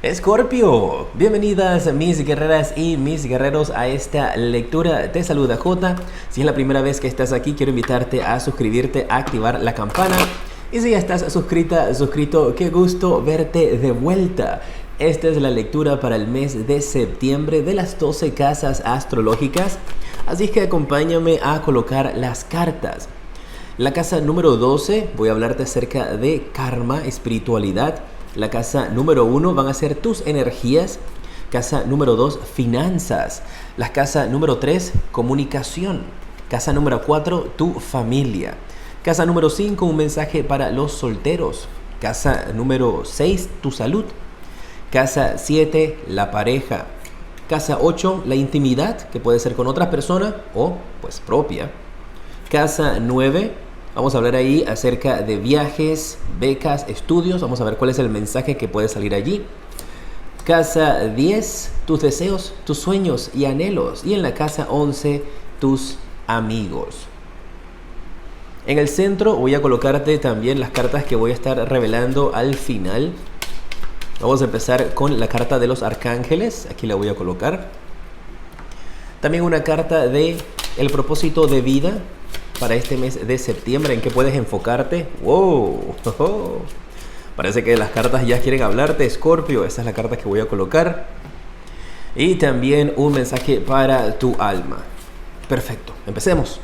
Escorpio, bienvenidas mis guerreras y mis guerreros a esta lectura. Te saluda Jota. Si es la primera vez que estás aquí, quiero invitarte a suscribirte, a activar la campana. Y si ya estás suscrito, qué gusto verte de vuelta. Esta es la lectura para el mes de septiembre de las 12 casas astrológicas. Así que acompáñame a colocar las cartas. La casa número 12, voy a hablarte acerca de karma, espiritualidad. La casa número 1 van a ser tus energías. Casa número 2, finanzas. La casa número 3, comunicación. Casa número 4, tu familia. Casa número 5, un mensaje para los solteros. Casa número 6, tu salud. Casa 7, la pareja. Casa 8, la intimidad, que puede ser con otra persona o pues propia. Casa 9, vamos a hablar ahí acerca de viajes, becas, estudios. Vamos a ver cuál es el mensaje que puede salir allí. Casa 10, tus deseos, tus sueños y anhelos. Y en la casa 11, tus amigos. En el centro voy a colocarte también las cartas que voy a estar revelando al final. Vamos a empezar con la carta de los arcángeles. Aquí la voy a colocar. También una carta de el propósito de vida para este mes de septiembre, en qué puedes enfocarte. ¡Wow! Parece que las cartas ya quieren hablarte, Escorpio. Esta es la carta que voy a colocar. Y también un mensaje para tu alma. Perfecto, empecemos.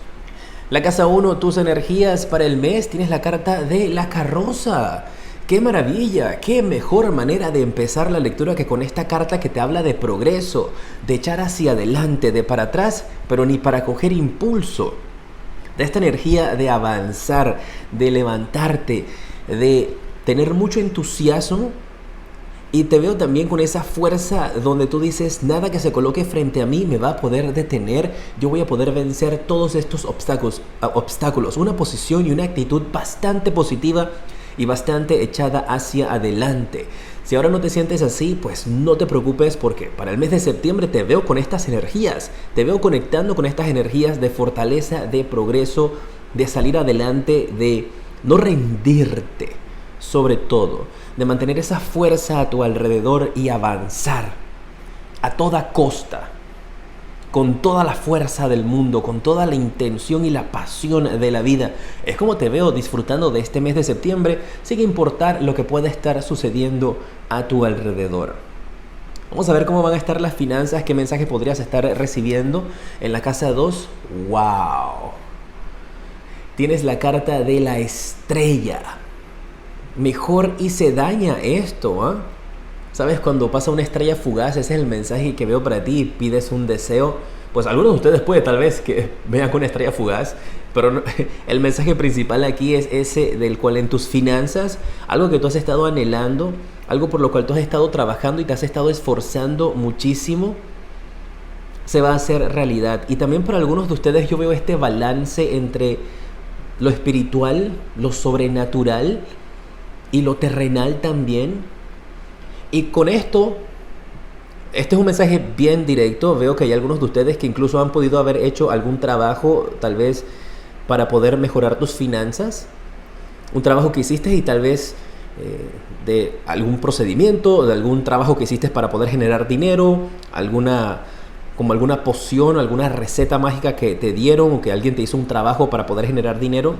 La casa 1, tus energías para el mes. Tienes la carta de la carroza. ¡Qué maravilla! ¡Qué mejor manera de empezar la lectura que con esta carta que te habla de progreso, de echar hacia adelante, de para atrás, pero ni para coger impulso! De esta energía de avanzar, de levantarte, de tener mucho entusiasmo. Y te veo también con esa fuerza donde tú dices, nada que se coloque frente a mí me va a poder detener. Yo voy a poder vencer todos estos obstáculos. Una posición y una actitud bastante positiva y bastante echada hacia adelante. Si ahora no te sientes así, pues no te preocupes, porque para el mes de septiembre te veo con estas energías. Te veo conectando con estas energías de fortaleza, de progreso, de salir adelante, de no rendirte, sobre todo, de mantener esa fuerza a tu alrededor y avanzar a toda costa, con toda la fuerza del mundo, con toda la intención y la pasión de la vida. Es como te veo disfrutando de este mes de septiembre, sin importar lo que pueda estar sucediendo a tu alrededor. Vamos a ver cómo van a estar las finanzas, qué mensaje podrías estar recibiendo en la casa 2. ¡Wow! Tienes la carta de la estrella. Mejor y se daña esto, ¿eh? ¿Sabes? Cuando pasa una estrella fugaz, ese es el mensaje que veo para ti y pides un deseo. Pues algunos de ustedes puede tal vez que vean con una estrella fugaz, pero no, el mensaje principal aquí es ese del cual en tus finanzas, algo que tú has estado anhelando, algo por lo cual tú has estado trabajando y te has estado esforzando muchísimo, se va a hacer realidad. Y también para algunos de ustedes yo veo este balance entre lo espiritual, lo sobrenatural y lo terrenal también. Y con esto, este es un mensaje bien directo. Veo que hay algunos de ustedes que incluso han podido haber hecho algún trabajo, tal vez para poder mejorar tus finanzas. Un trabajo que hiciste y tal vez de algún procedimiento, de algún trabajo que hiciste para poder generar dinero, como alguna poción, alguna receta mágica que te dieron o que alguien te hizo un trabajo para poder generar dinero.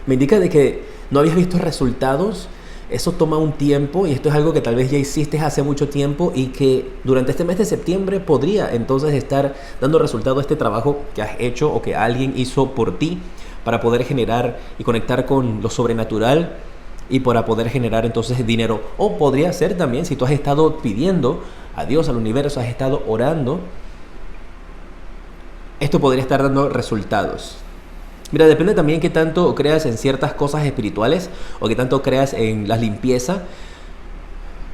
Me indica de que no habías visto resultados. Eso toma un tiempo y esto es algo que tal vez ya hiciste hace mucho tiempo y que durante este mes de septiembre podría entonces estar dando resultado a este trabajo que has hecho o que alguien hizo por ti para poder generar y conectar con lo sobrenatural y para poder generar entonces dinero. O podría ser también si tú has estado pidiendo a Dios, al universo, has estado orando, esto podría estar dando resultados. Mira, depende también qué tanto creas en ciertas cosas espirituales o qué tanto creas en la limpieza.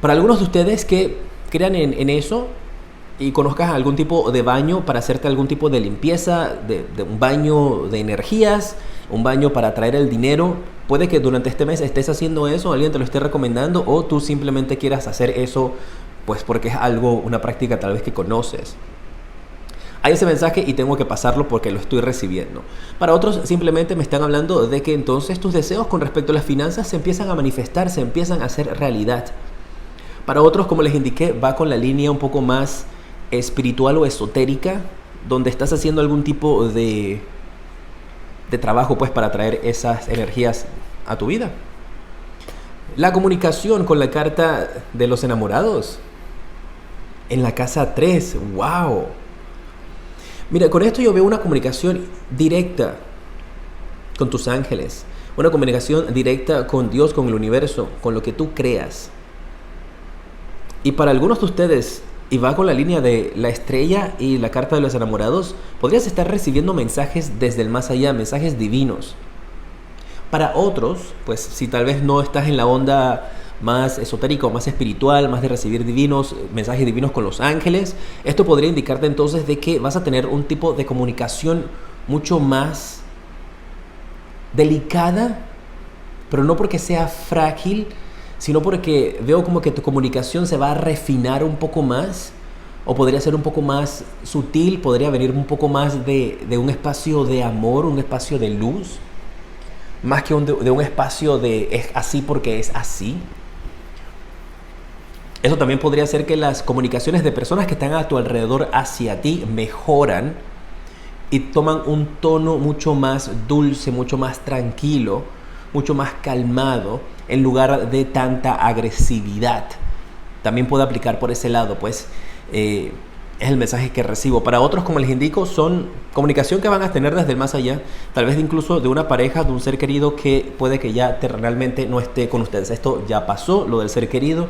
Para algunos de ustedes que crean en eso y conozcas algún tipo de baño para hacerte algún tipo de limpieza, de un baño de energías, un baño para atraer el dinero, puede que durante este mes estés haciendo eso, alguien te lo esté recomendando o tú simplemente quieras hacer eso pues porque es algo, una práctica tal vez que conoces. Hay ese mensaje y tengo que pasarlo porque lo estoy recibiendo. Para otros simplemente me están hablando de que entonces tus deseos con respecto a las finanzas se empiezan a manifestar, se empiezan a hacer realidad. Para otros, como les indiqué, va con la línea un poco más espiritual o esotérica, donde estás haciendo algún tipo de trabajo pues para traer esas energías a tu vida. La comunicación con la carta de los enamorados en la casa 3. ¡Wow! Mira, con esto yo veo una comunicación directa con tus ángeles, una comunicación directa con Dios, con el universo, con lo que tú creas. Y para algunos de ustedes, y va con la línea de la estrella y la carta de los enamorados, podrías estar recibiendo mensajes desde el más allá, mensajes divinos. Para otros, pues si tal vez no estás en la onda más esotérica o más espiritual, más de recibir divinos, mensajes divinos con los ángeles, esto podría indicarte entonces de que vas a tener un tipo de comunicación mucho más delicada, pero no porque sea frágil, sino porque veo como que tu comunicación se va a refinar un poco más, o podría ser un poco más sutil, podría venir un poco más de un espacio de amor, un espacio de luz, más que de un espacio de es así porque es así. Eso también podría ser que las comunicaciones de personas que están a tu alrededor hacia ti mejoran y toman un tono mucho más dulce, mucho más tranquilo, mucho más calmado, en lugar de tanta agresividad. También puede aplicar por ese lado, pues es el mensaje que recibo. Para otros, como les indico, son comunicación que van a tener desde el más allá, tal vez incluso de una pareja, de un ser querido que puede que ya terrenalmente no esté con ustedes. Esto ya pasó, lo del ser querido.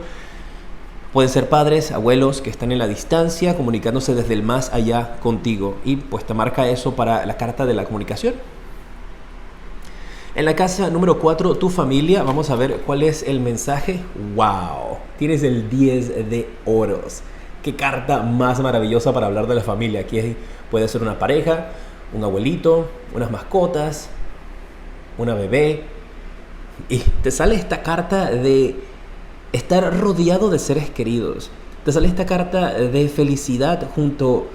Pueden ser padres, abuelos que están en la distancia comunicándose desde el más allá contigo, y pues te marca eso para la carta de la comunicación. En la casa número 4, tu familia, vamos a ver cuál es el mensaje. ¡Wow! Tienes el 10 de oros. ¡Qué carta más maravillosa para hablar de la familia! Aquí puede ser una pareja, un abuelito, unas mascotas, una bebé. Y te sale esta carta de estar rodeado de seres queridos. Te sale esta carta de felicidad junto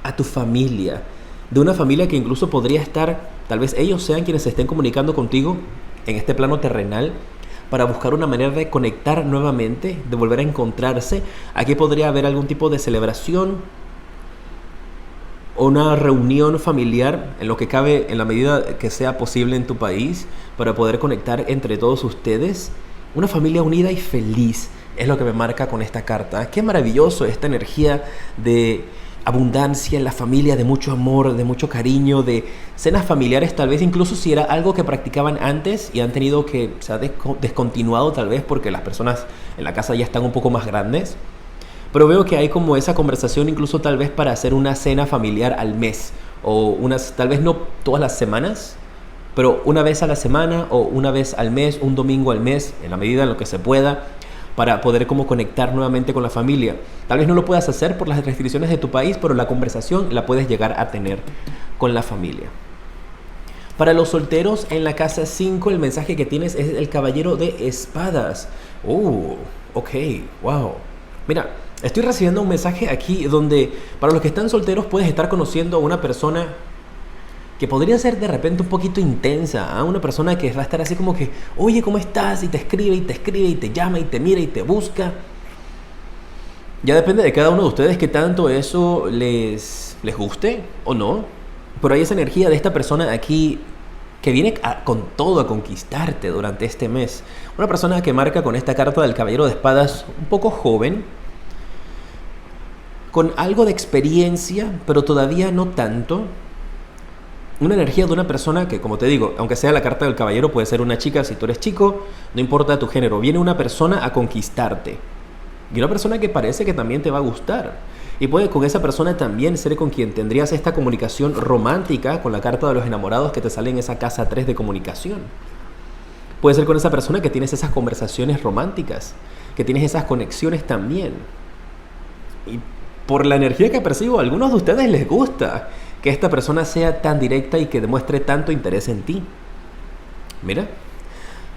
a tu familia. De una familia que incluso podría estar, tal vez ellos sean quienes se estén comunicando contigo en este plano terrenal para buscar una manera de conectar nuevamente, de volver a encontrarse. Aquí podría haber algún tipo de celebración o una reunión familiar, en lo que cabe, en la medida que sea posible en tu país, para poder conectar entre todos ustedes. Una familia unida y feliz es lo que me marca con esta carta. Qué maravilloso esta energía de abundancia en la familia, de mucho amor, de mucho cariño, de cenas familiares, tal vez incluso si era algo que practicaban antes y han tenido que, se ha descontinuado tal vez porque las personas en la casa ya están un poco más grandes. Pero veo que hay como esa conversación incluso tal vez para hacer una cena familiar al mes, o tal vez no todas las semanas, pero una vez a la semana o una vez al mes, un domingo al mes, en la medida en lo que se pueda, para poder como conectar nuevamente con la familia. Tal vez no lo puedas hacer por las restricciones de tu país, pero la conversación la puedes llegar a tener con la familia. Para los solteros, en la casa 5, el mensaje que tienes es el caballero de espadas. Ok, wow. Mira, estoy recibiendo un mensaje aquí donde para los que están solteros puedes estar conociendo a una persona que podría ser de repente un poquito intensa, ¿eh? Una persona que va a estar así como que, oye, ¿cómo estás? Y te escribe, y te escribe, y te llama, y te mira, y te busca. Ya depende de cada uno de ustedes que tanto eso les guste o no. Pero hay esa energía de esta persona aquí que viene con todo a conquistarte durante este mes. Una persona que marca con esta carta del caballero de espadas un poco joven, con algo de experiencia, pero todavía no tanto. Una energía de una persona que, como te digo, aunque sea la carta del caballero, puede ser una chica, si tú eres chico, no importa tu género, viene una persona a conquistarte. Y una persona que parece que también te va a gustar. Y puede con esa persona también ser con quien tendrías esta comunicación romántica, con la carta de los enamorados que te sale en esa casa 3 de comunicación. Puede ser con esa persona que tienes esas conversaciones románticas, que tienes esas conexiones también. Y por la energía que percibo, a algunos de ustedes les gusta que esta persona sea tan directa y que demuestre tanto interés en ti. Mira,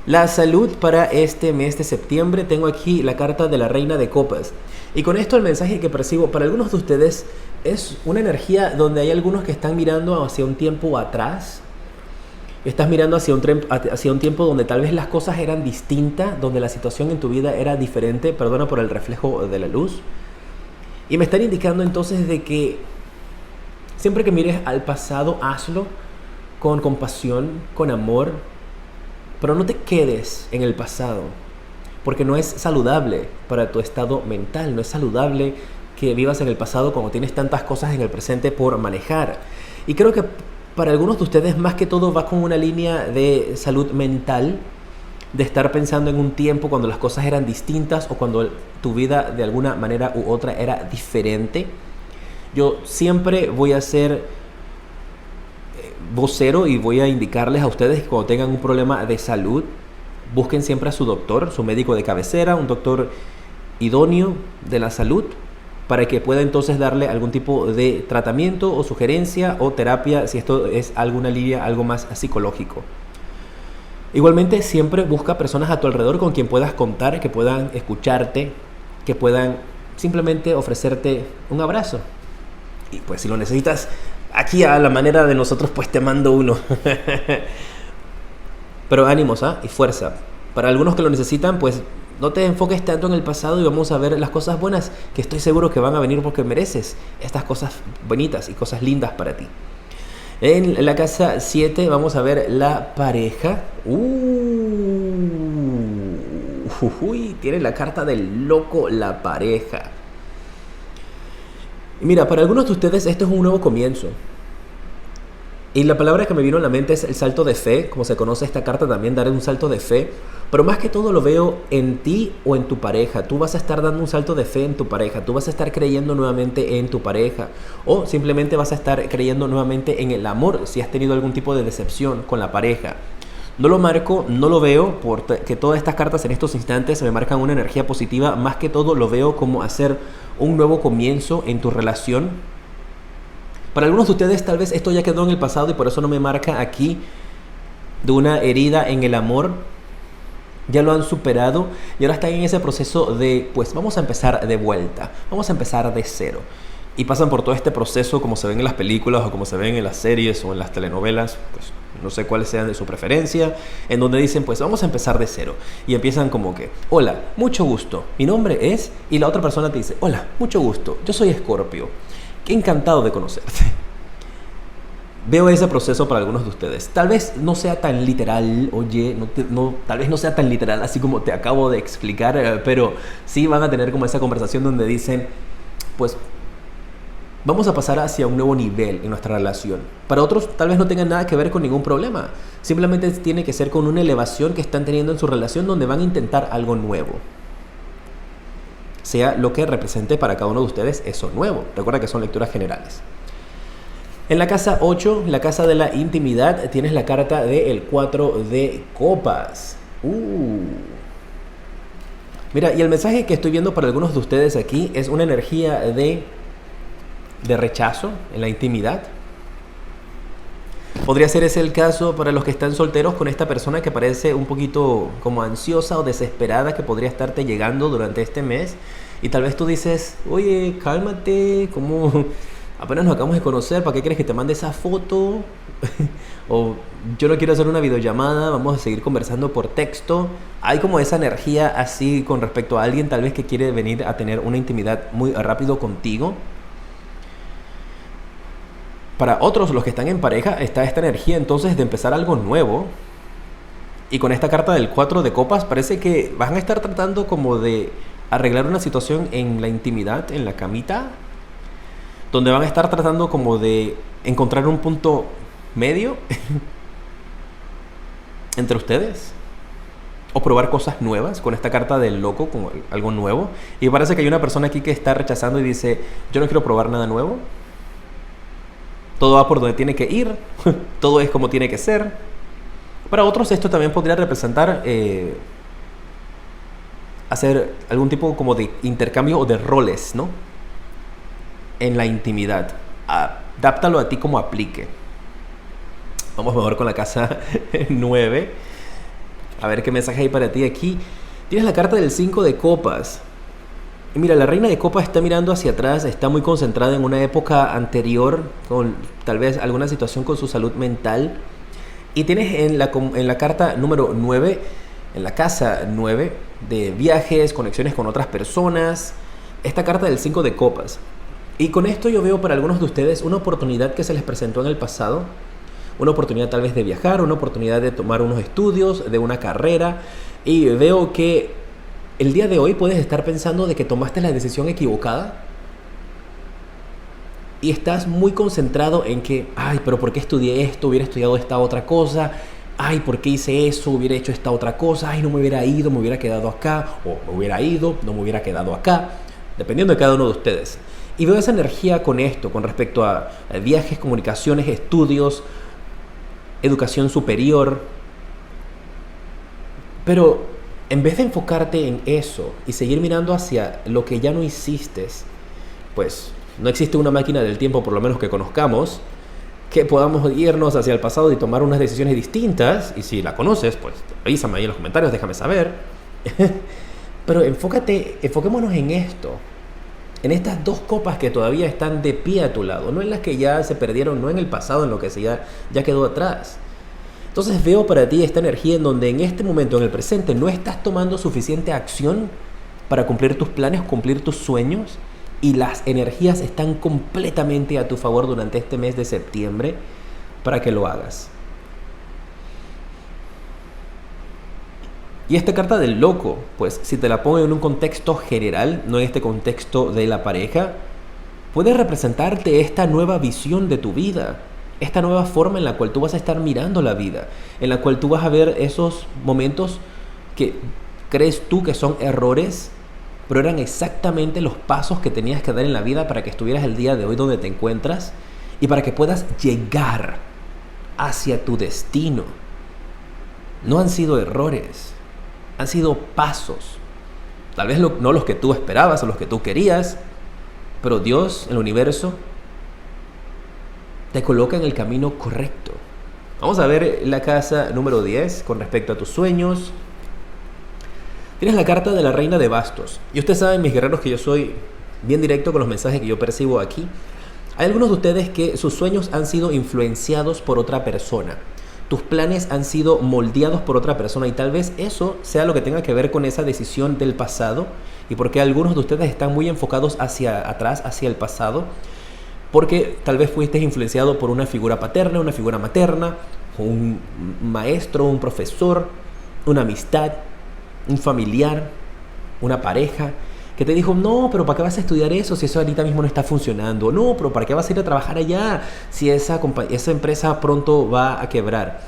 la salud para este mes de septiembre, tengo aquí la carta de la reina de copas. Y con esto el mensaje que percibo para algunos de ustedes es una energía donde hay algunos que están mirando hacia un tiempo atrás Estás mirando hacia un tiempo donde tal vez las cosas eran distintas, donde la situación en tu vida era diferente, perdona por el reflejo de la luz. Y me están indicando entonces de que siempre que mires al pasado, hazlo con compasión, con amor, pero no te quedes en el pasado, porque no es saludable para tu estado mental, no es saludable que vivas en el pasado cuando tienes tantas cosas en el presente por manejar. Y creo que para algunos de ustedes más que todo va con una línea de salud mental, de estar pensando en un tiempo cuando las cosas eran distintas o cuando tu vida de alguna manera u otra era diferente. Yo siempre voy a ser vocero y voy a indicarles a ustedes que cuando tengan un problema de salud, busquen siempre a su doctor, su médico de cabecera, un doctor idóneo de la salud, para que pueda entonces darle algún tipo de tratamiento o sugerencia o terapia, si esto es alguna línea, algo más psicológico. Igualmente, siempre busca personas a tu alrededor con quien puedas contar, que puedan escucharte, que puedan simplemente ofrecerte un abrazo. Y pues si lo necesitas, aquí a la manera de nosotros, pues te mando uno. Pero ánimos, y fuerza. Para algunos que lo necesitan, pues no te enfoques tanto en el pasado y vamos a ver las cosas buenas, que estoy seguro que van a venir porque mereces estas cosas bonitas y cosas lindas para ti. En la casa 7 vamos a ver la pareja. Tiene la carta del loco, la pareja. Mira, para algunos de ustedes esto es un nuevo comienzo. Y la palabra que me vino a la mente es el salto de fe, como se conoce esta carta también, dar un salto de fe. Pero más que todo lo veo en ti o en tu pareja. Tú vas a estar dando un salto de fe en tu pareja. Tú vas a estar creyendo nuevamente en tu pareja. O simplemente vas a estar creyendo nuevamente en el amor si has tenido algún tipo de decepción con la pareja. No lo marco, no lo veo, porque todas estas cartas en estos instantes me marcan una energía positiva. Más que todo lo veo como hacer un nuevo comienzo en tu relación. Para algunos de ustedes tal vez esto ya quedó en el pasado y por eso no me marca aquí de una herida en el amor. Ya lo han superado y ahora están en ese proceso de, pues vamos a empezar de vuelta, vamos a empezar de cero. Y pasan por todo este proceso como se ven en las películas o como se ven en las series o en las telenovelas, pues no sé cuáles sean de su preferencia, en donde dicen, pues vamos a empezar de cero. Y empiezan como que, hola, mucho gusto, mi nombre es, y la otra persona te dice, hola, mucho gusto, yo soy Escorpio, qué encantado de conocerte. Veo ese proceso para algunos de ustedes. Tal vez no sea tan literal, tal vez no sea tan literal así como te acabo de explicar, pero sí van a tener como esa conversación donde dicen, pues vamos a pasar hacia un nuevo nivel en nuestra relación. Para otros tal vez no tengan nada que ver con ningún problema. Simplemente tiene que ser con una elevación que están teniendo en su relación donde van a intentar algo nuevo. Sea lo que represente para cada uno de ustedes eso nuevo. Recuerda que son lecturas generales. En la casa 8, la casa de la intimidad, tienes la carta del 4 de copas. Mira, y el mensaje que estoy viendo para algunos de ustedes aquí es una energía de rechazo en la intimidad. Podría ser ese el caso para los que están solteros con esta persona que parece un poquito como ansiosa o desesperada que podría estarte llegando durante este mes. Y tal vez tú dices, oye, cálmate, ¿cómo? Apenas nos acabamos de conocer, ¿para qué quieres que te mande esa foto? O yo no quiero hacer una videollamada, vamos a seguir conversando por texto. Hay como esa energía así con respecto a alguien tal vez que quiere venir a tener una intimidad muy rápido contigo. Para otros, los que están en pareja, está esta energía entonces de empezar algo nuevo. Y con esta carta del 4 de copas parece que van a estar tratando como de arreglar una situación en la intimidad, en la camita, donde van a estar tratando como de encontrar un punto medio entre ustedes o probar cosas nuevas con esta carta del loco, como algo nuevo. Y parece que hay una persona aquí que está rechazando y dice, yo no quiero probar nada nuevo, todo va por donde tiene que ir, todo es como tiene que ser. Para otros esto también podría representar hacer algún tipo como de intercambio o de roles, ¿no? En la intimidad. Adáptalo a ti como aplique. Vamos mejor con la casa 9. A ver qué mensaje hay para ti aquí. Tienes la carta del 5 de copas. Y mira, la reina de copas está mirando hacia atrás, está muy concentrada en una época anterior, con tal vez alguna situación con su salud mental. Y tienes en la carta número 9, en la casa 9, de viajes, conexiones con otras personas, esta carta del 5 de copas. Y con esto yo veo para algunos de ustedes una oportunidad que se les presentó en el pasado, una oportunidad tal vez de viajar, una oportunidad de tomar unos estudios, de una carrera, y veo que el día de hoy puedes estar pensando de que tomaste la decisión equivocada y estás muy concentrado en que, ay, pero ¿por qué estudié esto? Hubiera estudiado esta otra cosa. Ay, ¿por qué hice eso? Hubiera hecho esta otra cosa. Ay, no me hubiera ido, me hubiera quedado acá. O me hubiera ido, no me hubiera quedado acá. Dependiendo de cada uno de ustedes. Y veo esa energía con esto, con respecto a viajes, comunicaciones, estudios, educación superior. Pero en vez de enfocarte en eso y seguir mirando hacia lo que ya no hiciste, pues no existe una máquina del tiempo, por lo menos que conozcamos, que podamos irnos hacia el pasado y tomar unas decisiones distintas. Y si la conoces, pues avísame ahí en los comentarios, déjame saber. Pero enfoquémonos en esto, en estas dos copas que todavía están de pie a tu lado, no en las que ya se perdieron, no en el pasado, en lo que ya quedó atrás. Entonces veo para ti esta energía en donde en este momento, en el presente, no estás tomando suficiente acción para cumplir tus planes, cumplir tus sueños, y las energías están completamente a tu favor durante este mes de septiembre para que lo hagas. Y esta carta del loco, pues si te la pongo en un contexto general, no en este contexto de la pareja, puede representarte esta nueva visión de tu vida, esta nueva forma en la cual tú vas a estar mirando la vida, en la cual tú vas a ver esos momentos que crees tú que son errores, pero eran exactamente los pasos que tenías que dar en la vida para que estuvieras el día de hoy donde te encuentras y para que puedas llegar hacia tu destino. No han sido errores, han sido pasos. Tal vez no los que tú esperabas o los que tú querías, pero Dios, el universo, te coloca en el camino correcto. Vamos a ver la casa número 10 con respecto a tus sueños. Tienes la carta de la reina de bastos. Y ustedes saben, mis guerreros, que yo soy bien directo con los mensajes que yo percibo aquí. Hay algunos de ustedes que sus sueños han sido influenciados por otra persona. Tus planes han sido moldeados por otra persona y tal vez eso sea lo que tenga que ver con esa decisión del pasado y porque algunos de ustedes están muy enfocados hacia atrás, hacia el pasado, porque tal vez fuiste influenciado por una figura paterna, una figura materna, un maestro, un profesor, una amistad, un familiar, una pareja, que te dijo, no, pero ¿para qué vas a estudiar eso si eso ahorita mismo no está funcionando? No, pero ¿para qué vas a ir a trabajar allá si esa empresa pronto va a quebrar?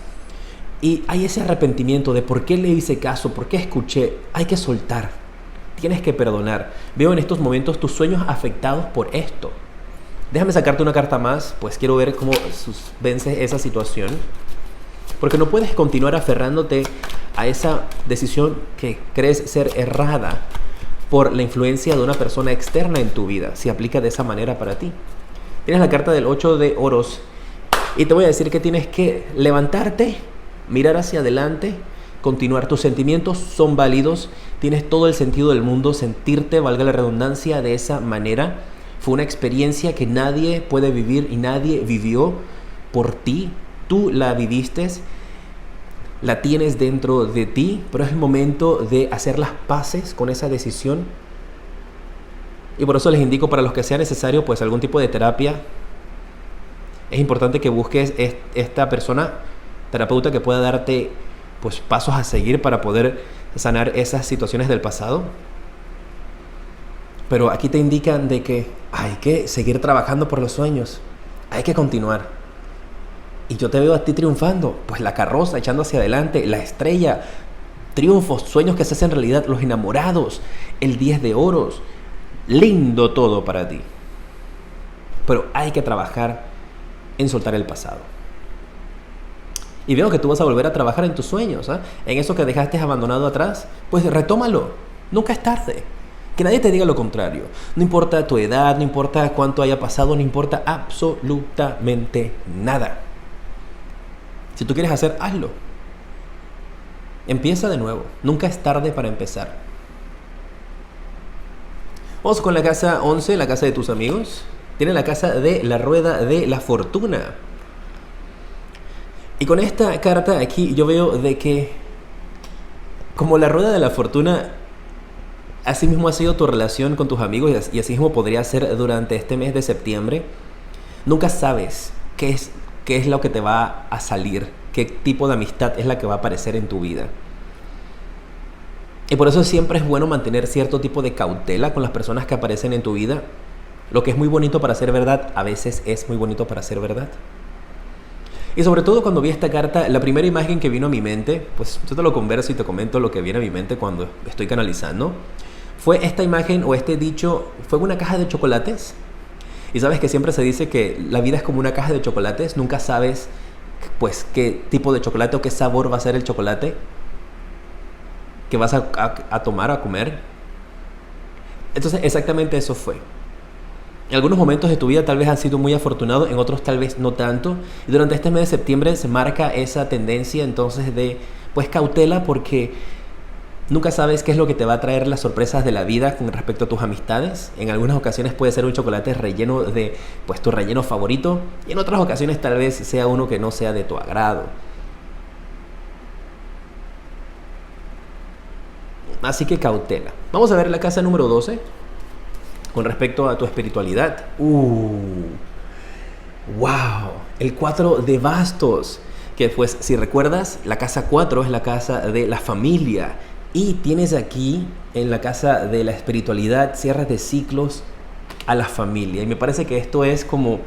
Y hay ese arrepentimiento de por qué le hice caso, por qué escuché. Hay que soltar, tienes que perdonar. Veo en estos momentos tus sueños afectados por esto. Déjame sacarte una carta más, pues quiero ver cómo vences esa situación. Porque no puedes continuar aferrándote a esa decisión que crees ser errada por la influencia de una persona externa en tu vida, si aplica de esa manera para ti. Tienes la carta del 8 de oros y te voy a decir que tienes que levantarte, mirar hacia adelante, continuar. Tus sentimientos son válidos, tienes todo el sentido del mundo sentirte, valga la redundancia, de esa manera. Fue una experiencia que nadie puede vivir y nadie vivió por ti. Tú la viviste, la tienes dentro de ti, pero es el momento de hacer las paces con esa decisión. Y por eso les indico, para los que sea necesario, pues algún tipo de terapia. Es importante que busques esta persona, terapeuta, que pueda darte pues pasos a seguir para poder sanar esas situaciones del pasado. Pero aquí te indican de que hay que seguir trabajando por los sueños, hay que continuar. Y yo te veo a ti triunfando, pues la carroza echando hacia adelante, la estrella, triunfos, sueños que se hacen realidad, los enamorados, el 10 de oros, lindo todo para ti. Pero hay que trabajar en soltar el pasado. Y veo que tú vas a volver a trabajar en tus sueños, ¿eh? En eso que dejaste abandonado atrás, pues retómalo, nunca es tarde. Que nadie te diga lo contrario. No importa tu edad, no importa cuánto haya pasado, no importa absolutamente nada. Si tú quieres hacer, hazlo. Empieza de nuevo. Nunca es tarde para empezar. Vamos con la casa 11, la casa de tus amigos. Tiene la casa de la rueda de la fortuna. Y con esta carta aquí yo veo de que como la rueda de la fortuna, así mismo ha sido tu relación con tus amigos y así mismo podría ser durante este mes de septiembre. Nunca sabes qué es lo que te va a salir, qué tipo de amistad es la que va a aparecer en tu vida. Y por eso siempre es bueno mantener cierto tipo de cautela con las personas que aparecen en tu vida. Lo que es muy bonito para ser verdad, a veces es muy bonito para ser verdad. Y sobre todo cuando vi esta carta, la primera imagen que vino a mi mente, pues yo te lo converso y te comento lo que viene a mi mente cuando estoy canalizando, fue esta imagen o este dicho, fue una caja de chocolates. Y sabes que siempre se dice que la vida es como una caja de chocolates, nunca sabes pues qué tipo de chocolate o qué sabor va a ser el chocolate que vas a tomar o a comer. Entonces exactamente eso fue. En algunos momentos de tu vida tal vez has sido muy afortunado, en otros tal vez no tanto. Y durante este mes de septiembre se marca esa tendencia entonces de pues cautela, porque nunca sabes qué es lo que te va a traer las sorpresas de la vida con respecto a tus amistades. En algunas ocasiones puede ser un chocolate relleno de pues tu relleno favorito, y en otras ocasiones tal vez sea uno que no sea de tu agrado. Así que cautela. Vamos a ver la casa número 12 con respecto a tu espiritualidad. ¡Wow! El 4 de bastos. Que pues si recuerdas, la casa 4 es la casa de la familia. Y tienes aquí en la casa de la espiritualidad cierres de ciclos a la familia. Y me parece que esto es como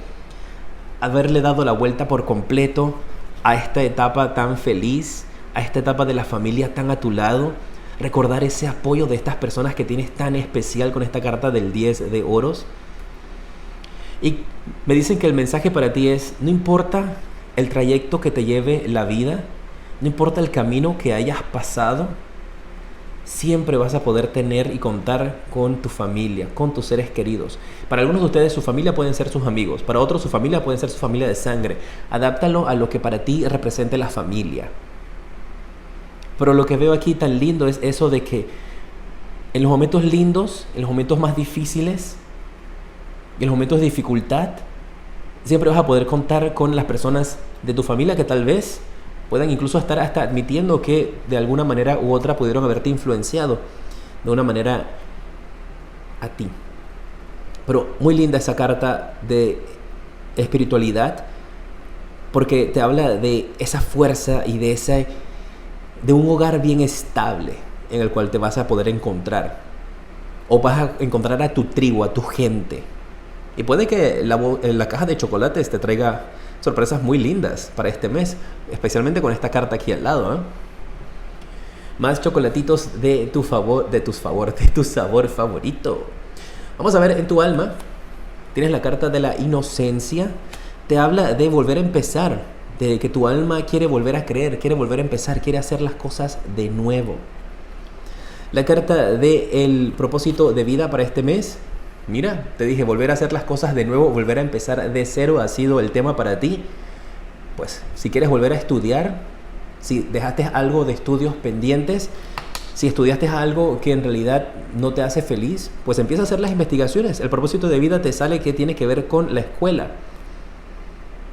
haberle dado la vuelta por completo a esta etapa tan feliz, a esta etapa de la familia tan a tu lado. Recordar ese apoyo de estas personas que tienes tan especial con esta carta del 10 de oros. Y me dicen que el mensaje para ti es: no importa el trayecto que te lleve la vida, no importa el camino que hayas pasado, siempre vas a poder tener y contar con tu familia, con tus seres queridos. Para algunos de ustedes su familia pueden ser sus amigos, para otros su familia pueden ser su familia de sangre. Adáptalo a lo que para ti represente la familia. Pero lo que veo aquí tan lindo es eso de que en los momentos lindos, en los momentos más difíciles, en los momentos de dificultad, siempre vas a poder contar con las personas de tu familia que tal vez puedan incluso estar hasta admitiendo que de alguna manera u otra pudieron haberte influenciado de una manera a ti. Pero muy linda esa carta de espiritualidad, porque te habla de esa fuerza y de un hogar bien estable en el cual te vas a poder encontrar, o vas a encontrar a tu tribu, a tu gente. Y puede que la caja de chocolates te traiga sorpresas muy lindas para este mes, especialmente con esta carta aquí al lado, ¿eh? Más chocolatitos de tu sabor favorito. Vamos a ver, en tu alma tienes la carta de la inocencia. Te habla de volver a empezar, de que tu alma quiere volver a creer, quiere volver a empezar, quiere hacer las cosas de nuevo. La carta del propósito de vida para este mes, mira, te dije, volver a hacer las cosas de nuevo, volver a empezar de cero ha sido el tema para ti. Pues si quieres volver a estudiar, si dejaste algo de estudios pendientes, si estudiaste algo que en realidad no te hace feliz, pues empieza a hacer las investigaciones. El propósito de vida te sale que tiene que ver con la escuela,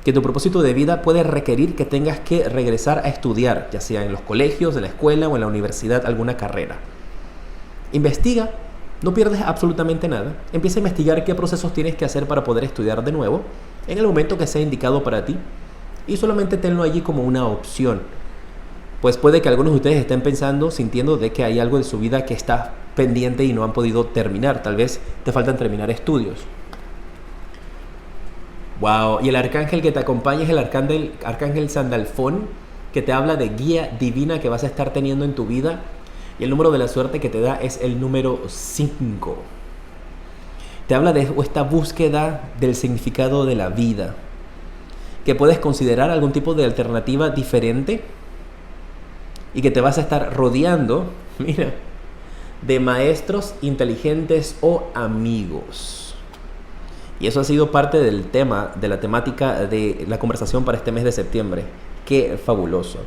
que tu propósito de vida puede requerir que tengas que regresar a estudiar, ya sea en los colegios, en la escuela o en la universidad, alguna carrera. Investiga, no pierdes absolutamente nada. Empieza a investigar qué procesos tienes que hacer para poder estudiar de nuevo en el momento que sea indicado para ti, y solamente tenlo allí como una opción. Pues puede que algunos de ustedes estén pensando, sintiendo de que hay algo de su vida que está pendiente y no han podido terminar. Tal vez te faltan terminar estudios. Wow, y el arcángel que te acompaña es el arcángel Sandalfón, que te habla de guía divina que vas a estar teniendo en tu vida. Y el número de la suerte que te da es el número 5. Te habla de esta búsqueda del significado de la vida, que puedes considerar algún tipo de alternativa diferente y que te vas a estar rodeando, mira, de maestros inteligentes o amigos. Y eso ha sido parte del tema, de la temática de la conversación para este mes de septiembre. ¡Qué fabuloso!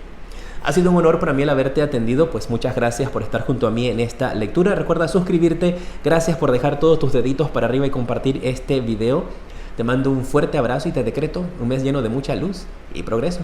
Ha sido un honor para mí el haberte atendido, pues muchas gracias por estar junto a mí en esta lectura. Recuerda suscribirte, gracias por dejar todos tus deditos para arriba y compartir este video. Te mando un fuerte abrazo y te decreto un mes lleno de mucha luz y progreso.